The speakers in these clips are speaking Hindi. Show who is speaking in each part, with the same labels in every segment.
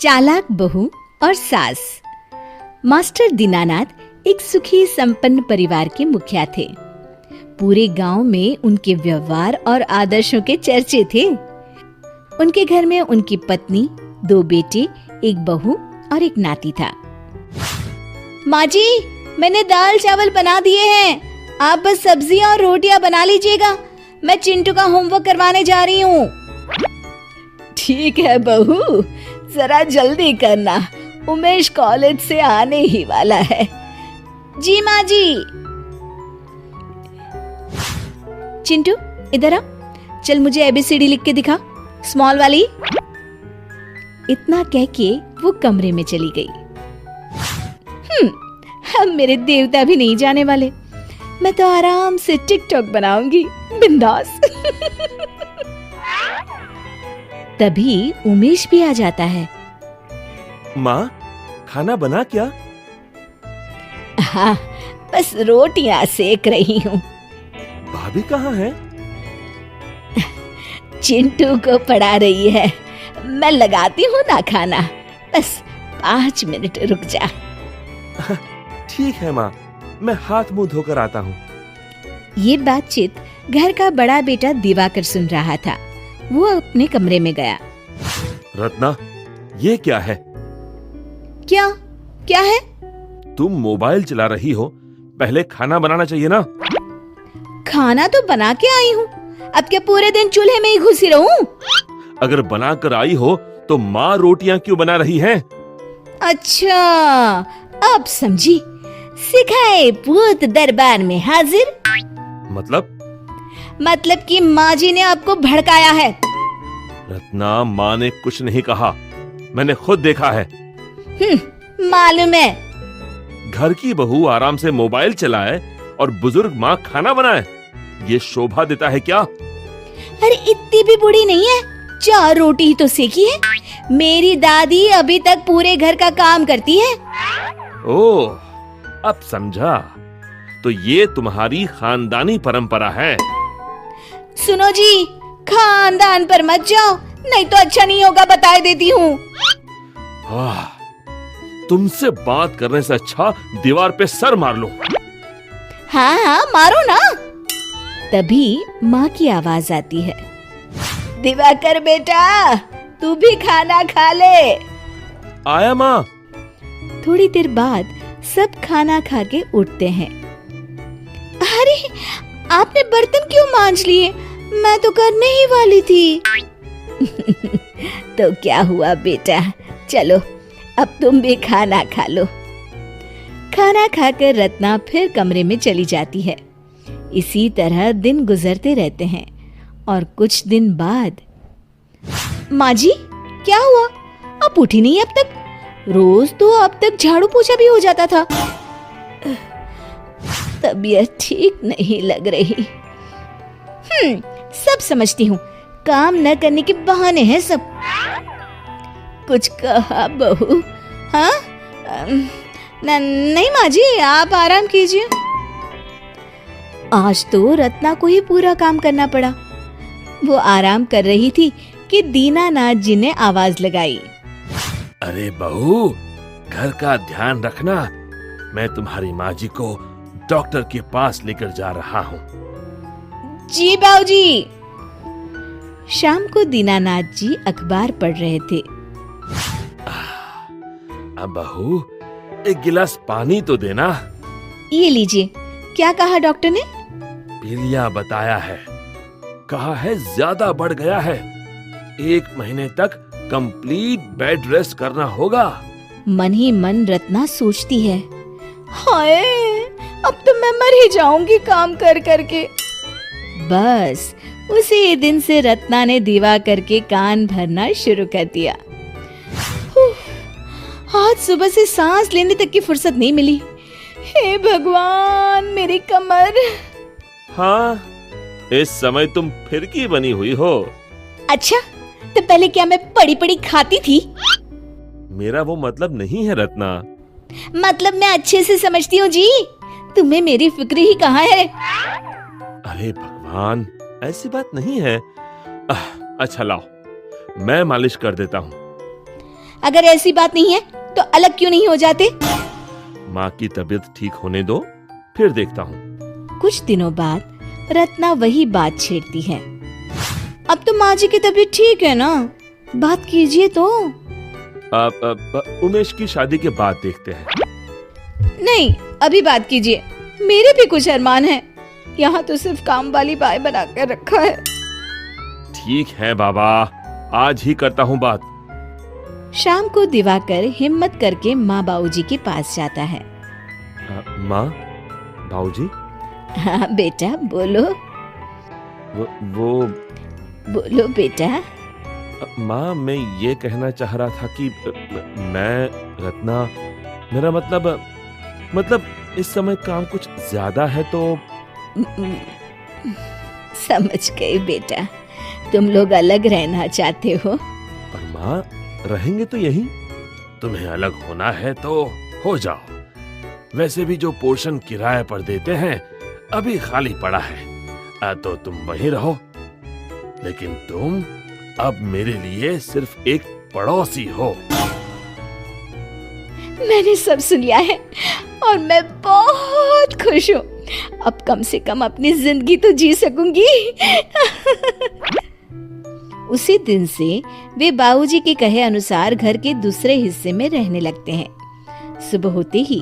Speaker 1: चालाक बहू और सास। मास्टर दीनानाथ एक सुखी संपन्न परिवार के मुखिया थे। पूरे गांव में उनके व्यवहार और आदर्शों के चर्चे थे। उनके घर में उनकी पत्नी, 2 बेटे, एक बहू और एक नाती था। माँ जी, मैंने दाल चावल बना दिए हैं, आप बस सब्जियां और रोटियां बना लीजिएगा। मैं चिंटू का होमवर्क करवाने जा रही हूँ। ठीक है बहू, जरा जल्दी करना, उमेश कॉलेज से आने ही वाला है। जी माँ जी। चिंटू इधर आ, चल मुझे ABCD लिख के दिखा, स्मॉल वाली। इतना कह के वो कमरे में चली गई। अब मेरे देवता भी नहीं जाने वाले, मैं तो आराम से टिकटॉक बनाऊंगी, बिंदास। तभी उमेश भी आ जाता है।
Speaker 2: माँ, खाना बना क्या?
Speaker 1: हाँ, बस रोटियां सेक रही हूँ।
Speaker 2: भाभी कहाँ है?
Speaker 1: चिंटू को पढ़ा रही है, मैं लगाती हूँ ना खाना, बस 5 मिनट रुक जा।
Speaker 2: ठीक है माँ, मैं हाथ मुंह धोकर आता हूँ।
Speaker 1: ये बातचीत घर का बड़ा बेटा दिवाकर सुन रहा था। वो अपने कमरे में गया।
Speaker 2: रत्ना, ये क्या है?
Speaker 1: क्या क्या है?
Speaker 2: तुम मोबाइल चला रही हो, पहले खाना बनाना चाहिए ना।
Speaker 1: खाना तो बना के आई हूँ, अब क्या पूरे दिन चूल्हे में ही घुसी रहूं?
Speaker 2: अगर बना कर आई हो तो माँ रोटियां क्यों बना रही है?
Speaker 1: अच्छा, अब समझी। सिखाए पूत दरबार में हाजिर। मतलब कि माँ जी ने आपको भड़काया है।
Speaker 2: रत्ना, माँ ने कुछ नहीं कहा, मैंने खुद देखा है।
Speaker 1: मालूम है।
Speaker 2: घर की बहू आराम से मोबाइल चलाए और बुजुर्ग माँ खाना बनाए, ये शोभा देता है क्या?
Speaker 1: अरे इतनी भी बुरी नहीं है, 4 रोटी ही तो सेकी है। मेरी दादी अभी तक पूरे घर का काम करती है।
Speaker 2: ओह, अब समझा, तो ये तुम्हारी खानदानी परंपरा है।
Speaker 1: सुनो जी, खानदान पर मत जाओ, नहीं तो अच्छा नहीं होगा, बता देती हूँ।
Speaker 2: तुमसे बात करने से अच्छा दीवार पे सर मार लो।
Speaker 1: हाँ, मारो ना। तभी माँ की आवाज आती है। दिवाकर बेटा, तू भी खाना खा ले।
Speaker 2: आया माँ।
Speaker 1: थोड़ी देर बाद सब खाना खा के उठते हैं। अरे, आपने बर्तन क्यों मांज लिए? मैं तो करने ही वाली थी। तो क्या हुआ बेटा, चलो अब तुम भी खाना खा लो। खाना खाकर रत्ना फिर कमरे में चली जाती है। इसी तरह दिन गुजरते रहते हैं और कुछ दिन बाद। माँ जी, क्या हुआ? आप उठी नहीं अब तक? रोज तो अब तक झाड़ू पोछा भी हो जाता था। तबीयत ठीक नहीं लग रही। सब समझती हूँ, काम न करने के बहाने हैं सब। कुछ कहा बहू? हाँ? नहीं माँ जी, आप आराम कीजिए। आज तो रत्ना को ही पूरा काम करना पड़ा। वो आराम कर रही थी कि दीनानाथ जी ने आवाज लगाई।
Speaker 2: अरे बहू, घर का ध्यान रखना, मैं तुम्हारी माँ जी को डॉक्टर के पास लेकर जा रहा हूँ।
Speaker 1: जी बाबूजी। शाम को दीनानाथ जी अखबार पढ़ रहे थे।
Speaker 2: अब बहू, एक गिलास पानी तो देना।
Speaker 1: ये लीजिए। क्या कहा डॉक्टर ने?
Speaker 2: पीलिया बताया है, कहा है ज्यादा बढ़ गया है, 1 महीने तक कंप्लीट बेड रेस्ट करना होगा।
Speaker 1: मन ही मन रत्ना सोचती है, हाय, अब तो मैं मर ही जाऊंगी काम कर करके। बस उसी दिन से रत्ना ने दीवा करके कान भरना शुरू कर दिया। आज सुबह से सांस लेने तक की फुर्सत नहीं मिली। हे भगवान, मेरी कमर।
Speaker 2: हाँ, इस समय तुम फिरकी बनी हुई हो।
Speaker 1: अच्छा, तो पहले क्या मैं पड़ी पड़ी खाती थी?
Speaker 2: मेरा वो मतलब नहीं है रत्ना।
Speaker 1: मतलब मैं अच्छे से समझती हूँ जी, तुम्हें मेरी फिक्र ही कहाँ है।
Speaker 2: अरे भगवान, ऐसी बात नहीं है। अच्छा लाओ, मैं मालिश कर देता हूँ।
Speaker 1: अगर ऐसी बात नहीं है तो अलग क्यों नहीं हो जाते?
Speaker 2: माँ की तबीयत ठीक होने दो, फिर देखता हूँ।
Speaker 1: कुछ दिनों बाद रत्ना वही बात छेड़ती है। अब तो माँ जी की तबीयत ठीक है ना, बात कीजिए तो।
Speaker 2: उमेश की शादी के बाद देखते हैं।
Speaker 1: नहीं, अभी बात कीजिए, मेरे भी कुछ अरमान हैं। यहाँ तो सिर्फ काम वाली बाई बना कर रखा है।
Speaker 2: ठीक है बाबा, आज ही करता हूँ बात।
Speaker 1: शाम को दिवाकर हिम्मत करके माँ बाबूजी के पास जाता है।
Speaker 2: माँ, बाबूजी।
Speaker 1: हाँ बेटा, बोलो।
Speaker 2: वो
Speaker 1: बोलो बेटा।
Speaker 2: माँ, मैं ये कहना चाह रहा था कि मैं रत्ना, मेरा मतलब इस समय काम कुछ ज्यादा है तो।
Speaker 1: समझ गई बेटा, तुम लोग अलग रहना चाहते हो।
Speaker 2: पर माँ, रहेंगे तो यहीं। तुम्हें अलग होना है तो हो जाओ। वैसे भी जो पोर्शन किराए पर देते हैं अभी खाली पड़ा है, तो तुम वहीं रहो। लेकिन तुम अब मेरे लिए सिर्फ एक पड़ोसी हो।
Speaker 1: मैंने सब सुन लिया है और मैं बहुत खुश हूँ। अब कम से कम अपनी जिंदगी तो जी सकूंगी। उसी दिन से वे बाबूजी के कहे अनुसार घर के दूसरे हिस्से में रहने लगते हैं। सुबह होते ही,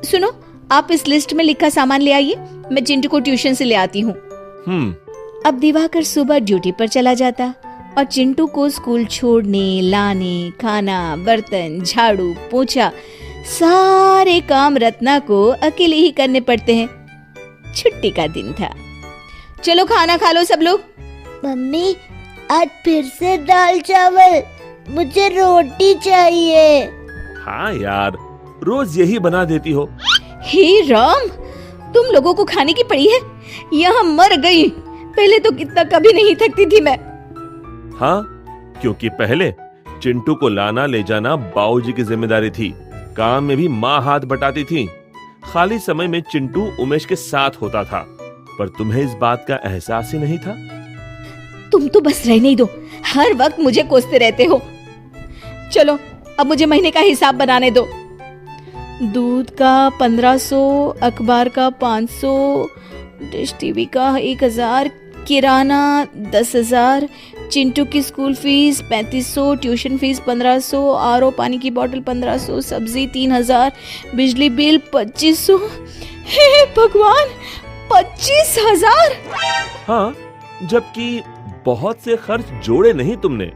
Speaker 1: सुनो, आप इस लिस्ट में लिखा सामान ले आइए, मैं चिंटू को ट्यूशन से ले आती हूँ। अब दिवाकर सुबह ड्यूटी पर चला जाता और चिंटू को स्कूल छोड़ने, लाने, खाना, बर्तन, झाड़ू, पोछा, सारे काम रत्ना को अकेले ही करने पड़ते हैं। छुट्टी का दिन था। चलो खाना खा लो सब लोग।
Speaker 3: मम्मी, आज फिर से दाल चावल, मुझे रोटी चाहिए।
Speaker 2: हाँ यार, रोज यही बना देती हो।
Speaker 1: हे राम, तुम लोगों को खाने की पड़ी है। यहाँ मर गई। पहले तो कितना कभी नहीं थकती थी मैं।
Speaker 2: हाँ, क्योंकि पहले चिंटू को लाना ले जाना बाबूजी की जिम्मेदारी थी। काम में भी माँ हाथ बटाती थी। खाली समय में चिंटू उमेश के साथ होता था, पर तुम्हें इस बात का एहसास ही नहीं था।
Speaker 1: तुम तो बस रहने ही दो, हर वक्त मुझे कोसते रहते हो। चलो अब मुझे महीने का हिसाब बनाने दो। दूध का 1500, अखबार का 500, डिश टीवी का 1000, किराना 10,000, चिंटू की school fees 3500, tuition fees 1500, RO पानी की बोतल 1500, सब्जी 3000, बिजली बिल 2500। हे भगवान, 25,000!
Speaker 2: हाँ, जबकि बहुत से खर्च जोड़े नहीं तुमने।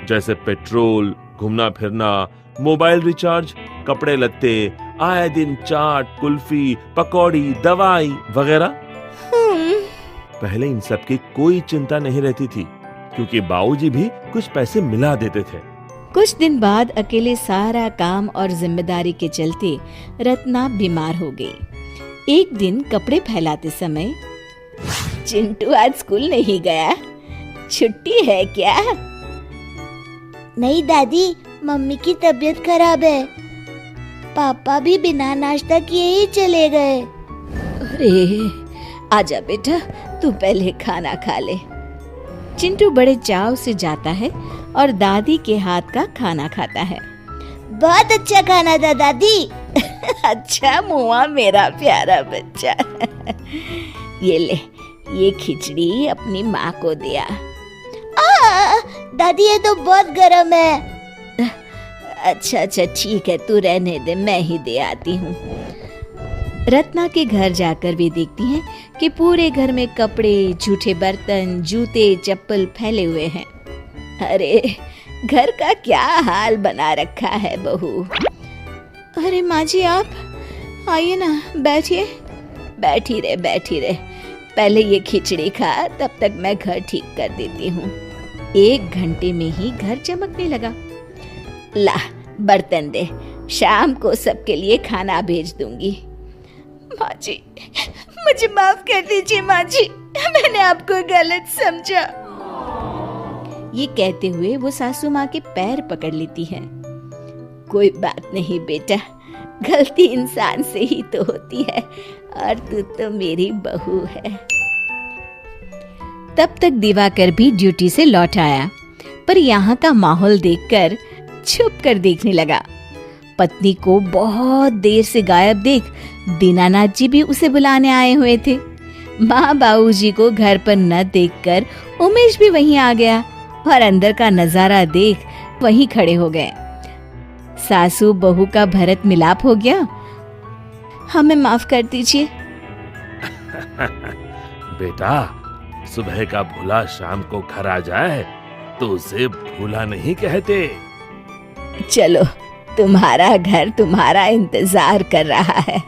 Speaker 2: जैसे पेट्रोल, घूमना फिरना, मोबाइल रिचार्ज, कपड़े लत्ते, आए दिन चाट, कुल्फी, पकौड़ी, दवाई वगैरह। पहले इन सब की कोई चिंता नहीं रहती थी, क्योंकि बाबूजी भी कुछ पैसे मिला देते थे।
Speaker 1: कुछ दिन बाद अकेले सारा काम और जिम्मेदारी के चलते रत्ना बीमार हो गई। एक दिन कपड़े फैलाते समय, चिंटू आज स्कूल नहीं गया, छुट्टी है क्या?
Speaker 3: नहीं दादी, मम्मी की तबीयत खराब है। पापा भी बिना नाश्ता किए ही चले गए।
Speaker 1: अरे आजा बेटा, तू पहले खाना खा ले। चिंटू बड़े चाव से जाता है और दादी के हाथ का खाना खाता है।
Speaker 3: बहुत अच्छा खाना था दादी।
Speaker 1: अच्छा मुआ मेरा प्यारा बच्चा। ये ले, ये खिचड़ी अपनी माँ को दिया।
Speaker 3: दादी ये तो बहुत गर्म है।
Speaker 1: अच्छा ठीक है, तू रहने दे, मैं ही दे आती हूँ। रत्ना के घर जाकर वे देखती हैं कि पूरे घर में कपड़े, जूठे बर्तन, जूते, चप्पल फैले हुए हैं। अरे घर का क्या हाल बना रखा है बहू। अरे माँ जी, आप आइए ना, बैठिए। बैठी रहे, पहले ये खिचड़ी खा, तब तक मैं घर ठीक कर देती हूँ। 1 घंटे में ही घर चमकने लगा। ला बर्तन दे, शाम को सबके लिए खाना भेज दूंगी। माँ जी, मुझे माफ कर दीजिए माँ जी, मैंने आपको गलत समझा। ये कहते हुए वो सासू माँ के पैर पकड़ लेती है। कोई बात नहीं बेटा, गलती इंसान से ही तो होती है, और तू तो मेरी बहू है। तब तक दिवाकर भी ड्यूटी से लौट आया। पर यहाँ का माहौल देखकर छुप कर देखने लगा। पत्नी को बहुत देर से गायब देख दीनानाथ जी भी उसे बुलाने आए हुए थे। माँ बाबूजी को घर पर न देखकर उमेश भी वहीं आ गया और अंदर का नजारा देख वहीं खड़े हो गए। सासू बहू का भरत मिलाप हो गया। हमें माफ कर दीजिए।
Speaker 2: बेटा, सुबह का भूला शाम को घर आ जाए तो उसे भूला नहीं कहते।
Speaker 1: चलो, तुम्हारा घर तुम्हारा इंतजार कर रहा है।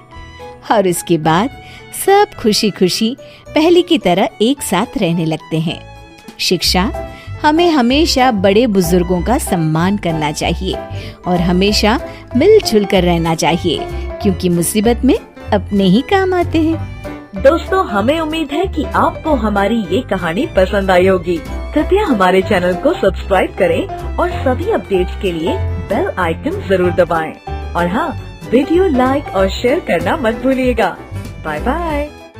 Speaker 1: और उसके बाद सब खुशी खुशी पहले की तरह एक साथ रहने लगते हैं। शिक्षा: हमें हमेशा बड़े बुजुर्गों का सम्मान करना चाहिए और हमेशा मिलजुल कर रहना चाहिए, क्योंकि मुसीबत में अपने ही काम आते हैं।
Speaker 4: दोस्तों, हमें उम्मीद है कि आपको हमारी ये कहानी पसंद आई होगी। कृपया हमारे चैनल को सब्सक्राइब करें और सभी अपडेट्स के लिए बेल आइकन जरूर दबाएं। और हाँ, वीडियो लाइक और शेयर करना मत भूलिएगा। Bye bye.